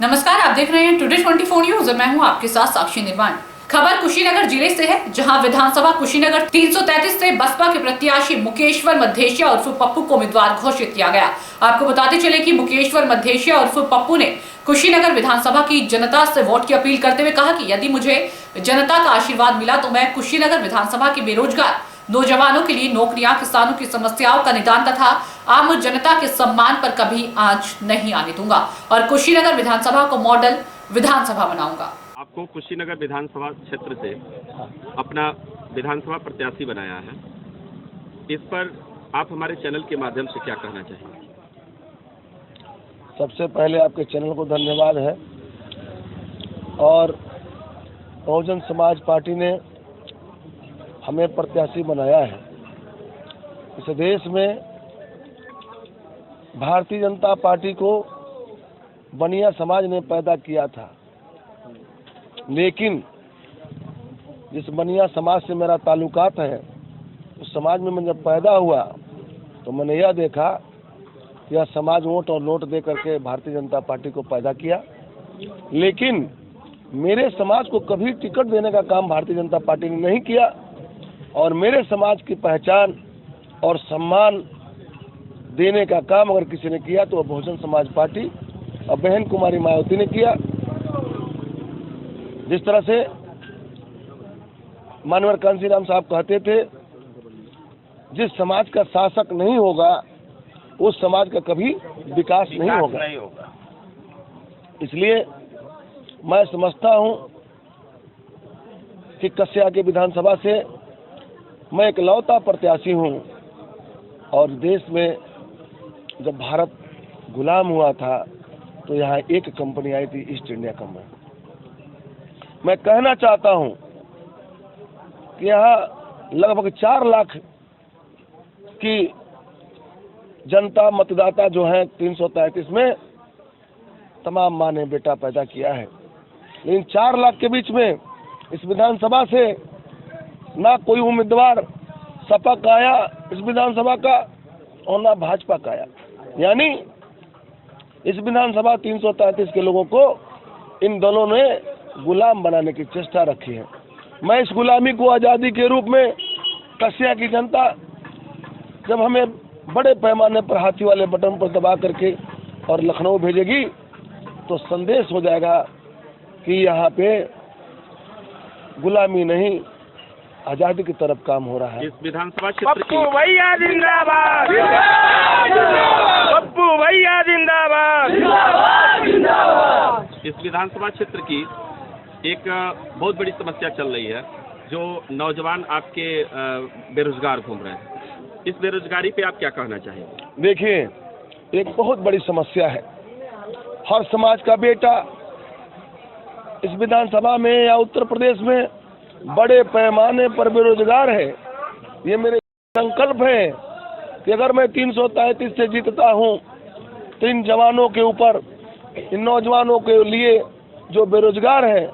नमस्कार, आप देख रहे हैं टुडे 24 न्यूज। मैं हूं आपके साथ साक्षी निर्माण। खबर कुशीनगर जिले से है, जहां विधानसभा कुशीनगर 333 से बसपा के प्रत्याशी मुकेश्वर मद्धेशिया उर्फ पप्पू को उम्मीदवार घोषित किया गया। आपको बताते चले कि मुकेश्वर मद्धेशिया उर्फ पप्पू ने कुशीनगर विधानसभा की जनता से वोट की अपील करते हुए कहा कि यदि मुझे जनता का आशीर्वाद मिला तो मैं कुशीनगर विधानसभा के बेरोजगार नौजवानों के लिए नौकरियां, किसानों की समस्याओं का निदान तथा आम जनता के सम्मान पर कभी आंच नहीं आने दूंगा और कुशीनगर विधानसभा को मॉडल विधानसभा बनाऊंगा। आपको कुशीनगर विधानसभा क्षेत्र से अपना विधानसभा प्रत्याशी बनाया है, इस पर आप हमारे चैनल के माध्यम से क्या कहना चाहेंगे? सबसे पहले आपके चैनल को धन्यवाद है और बहुजन समाज पार्टी ने हमें प्रत्याशी बनाया है। इस देश में भारतीय जनता पार्टी को बनिया समाज ने पैदा किया था, लेकिन जिस बनिया समाज से मेरा ताल्लुकात है, उस समाज में मैं जब पैदा हुआ तो मैंने यह देखा कि यह समाज वोट और नोट दे करके भारतीय जनता पार्टी को पैदा किया, लेकिन मेरे समाज को कभी टिकट देने का काम भारतीय जनता पार्टी ने नहीं किया और मेरे समाज की पहचान और सम्मान देने का काम अगर किसी ने किया तो वह बहुजन समाज पार्टी और बहन कुमारी मायावती ने किया। जिस तरह से मानवर कांसीराम साहब कहते थे, जिस समाज का शासक नहीं होगा उस समाज का कभी विकास नहीं होगा। इसलिए मैं समझता हूं कि कस्या के विधानसभा से मैं एक लौता प्रत्याशी हूं और देश में जब भारत गुलाम हुआ था तो यहाँ एक कंपनी आई थी, ईस्ट इंडिया कंपनी। मैं कहना चाहता हूं कि यहाँ लगभग 4 लाख की जनता मतदाता जो है 333 में तमाम माँ ने बेटा पैदा किया है, लेकिन 4 लाख के बीच में इस विधानसभा से ना कोई उम्मीदवार सपा का आया इस विधानसभा का और ना भाजपा का आया। यानी इस विधानसभा 333 के लोगों को इन दलों ने गुलाम बनाने की चेष्टा रखी है। मैं इस गुलामी को आज़ादी के रूप में कस्या की जनता जब हमें बड़े पैमाने पर हाथी वाले बटन पर दबा करके और लखनऊ भेजेगी तो संदेश हो जाएगा कि यहाँ पे गुलामी नहीं आजादी की तरफ काम हो रहा है। इस विधानसभा क्षेत्र की पप्पू भैया जिंदाबाद, पप्पू भैया जिंदाबाद, इस विधानसभा क्षेत्र की एक बहुत बड़ी समस्या चल रही है, जो नौजवान आपके बेरोजगार घूम रहे हैं। इस बेरोजगारी पे आप क्या कहना चाहेंगे? देखिए, एक बहुत बड़ी समस्या है। हर समाज का बेटा इस विधानसभा में या उत्तर प्रदेश में बड़े पैमाने पर बेरोजगार है। ये मेरे संकल्प है कि अगर मैं 333 से जीतता हूँ तो इन जवानों के ऊपर, इन नौजवानों के लिए जो बेरोजगार है,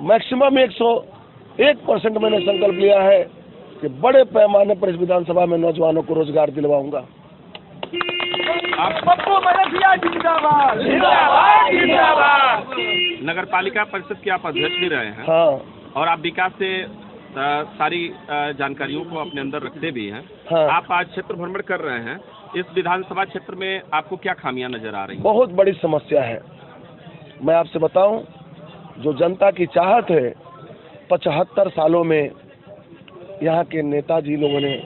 मैक्सिमम 101% मैंने संकल्प लिया है कि बड़े पैमाने पर इस विधानसभा में नौजवानों को रोजगार दिलवाऊंगा। पप्पू भैया जिंदाबाद, जिंदाबाद, जिंदाबाद। नगर पालिका परिषद के आप अध्यक्ष भी रहे हैं। हाँ और आप विकास से सारी जानकारियों को अपने अंदर रखते भी हैं। हाँ। आप आज क्षेत्र भ्रमण कर रहे हैं, इस विधानसभा क्षेत्र में आपको क्या खामियां नजर आ रही हैं? बहुत बड़ी समस्या है। मैं आपसे बताऊं, जो जनता की चाहत है, 75 सालों में यहाँ के नेताजी लोगों ने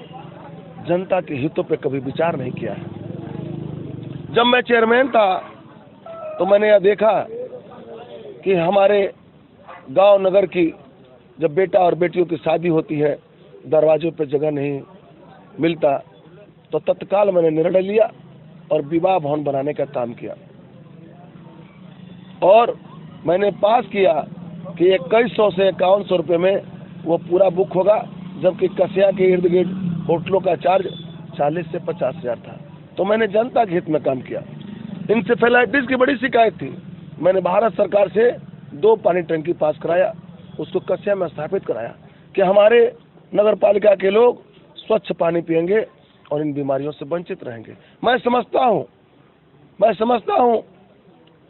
जनता के हितों पे कभी विचार नहीं किया है। जब मैं चेयरमैन था तो मैंने यह देखा कि हमारे गांव नगर की जब बेटा और बेटियों की शादी होती है, दरवाजों पे जगह नहीं मिलता, तो तत्काल मैंने निर्णय लिया और विवाह भवन बनाने का काम किया और मैंने पास किया कि 2100 से 5100 रुपये में वो पूरा बुक होगा, जबकि कस्या के इर्द गिर्द होटलों का चार्ज 40 से 50 हजार था। तो मैंने जनता के हित में काम किया। इंसेफेलाइटिस की बड़ी शिकायत थी, मैंने भारत सरकार से 2 पानी टंकी पास कराया, उसको कस्या में स्थापित कराया कि हमारे नगर पालिका के लोग स्वच्छ पानी पिएंगे और इन बीमारियों से वंचित रहेंगे। मैं समझता हूँ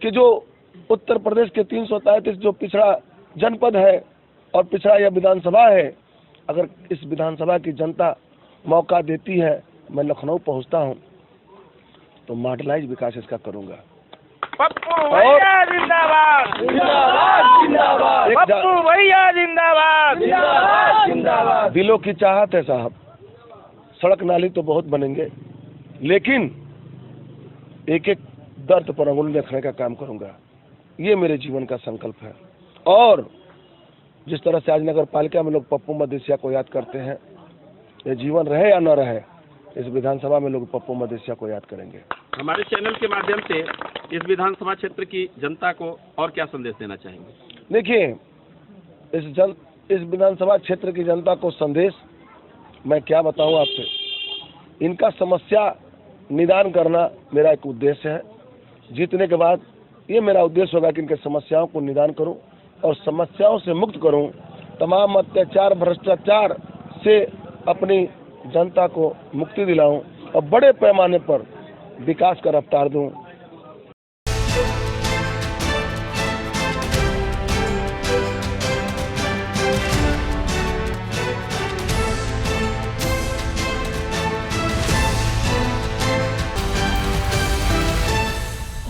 कि जो उत्तर प्रदेश के 333 जो पिछड़ा जनपद है और पिछड़ा यह विधानसभा है, अगर इस विधानसभा की जनता मौका देती है, मैं लखनऊ पहुंचता हूं तो मॉडलाइज विकास इसका करूंगा। पप्पू भैया जिंदाबाद, एक पप्पू भैया जिंदाबाद, दिलों की चाहत है साहब, सड़क नाली तो बहुत बनेंगे, लेकिन एक एक दर्द पर अंगुली रखने का काम करूंगा। ये मेरे जीवन का संकल्प है। और जिस तरह से आज नगर पालिका में लोग पप्पू मदेशिया को याद करते हैं, ये जीवन रहे या न रहे, इस विधानसभा में लोग पप्पू मदेशिया को याद करेंगे। हमारे चैनल के माध्यम से इस विधानसभा क्षेत्र की जनता को और क्या संदेश देना चाहेंगे? देखिए, इस विधानसभा क्षेत्र की जनता को संदेश मैं क्या बताऊं आपसे, इनका समस्या निदान करना मेरा एक उद्देश्य है। जीतने के बाद ये मेरा उद्देश्य होगा कि इनके समस्याओं को निदान करूं और समस्याओं से मुक्त करूं, तमाम अत्याचार भ्रष्टाचार से अपनी जनता को मुक्ति दिलाऊं और बड़े पैमाने पर विकास का रफ्तार दूं।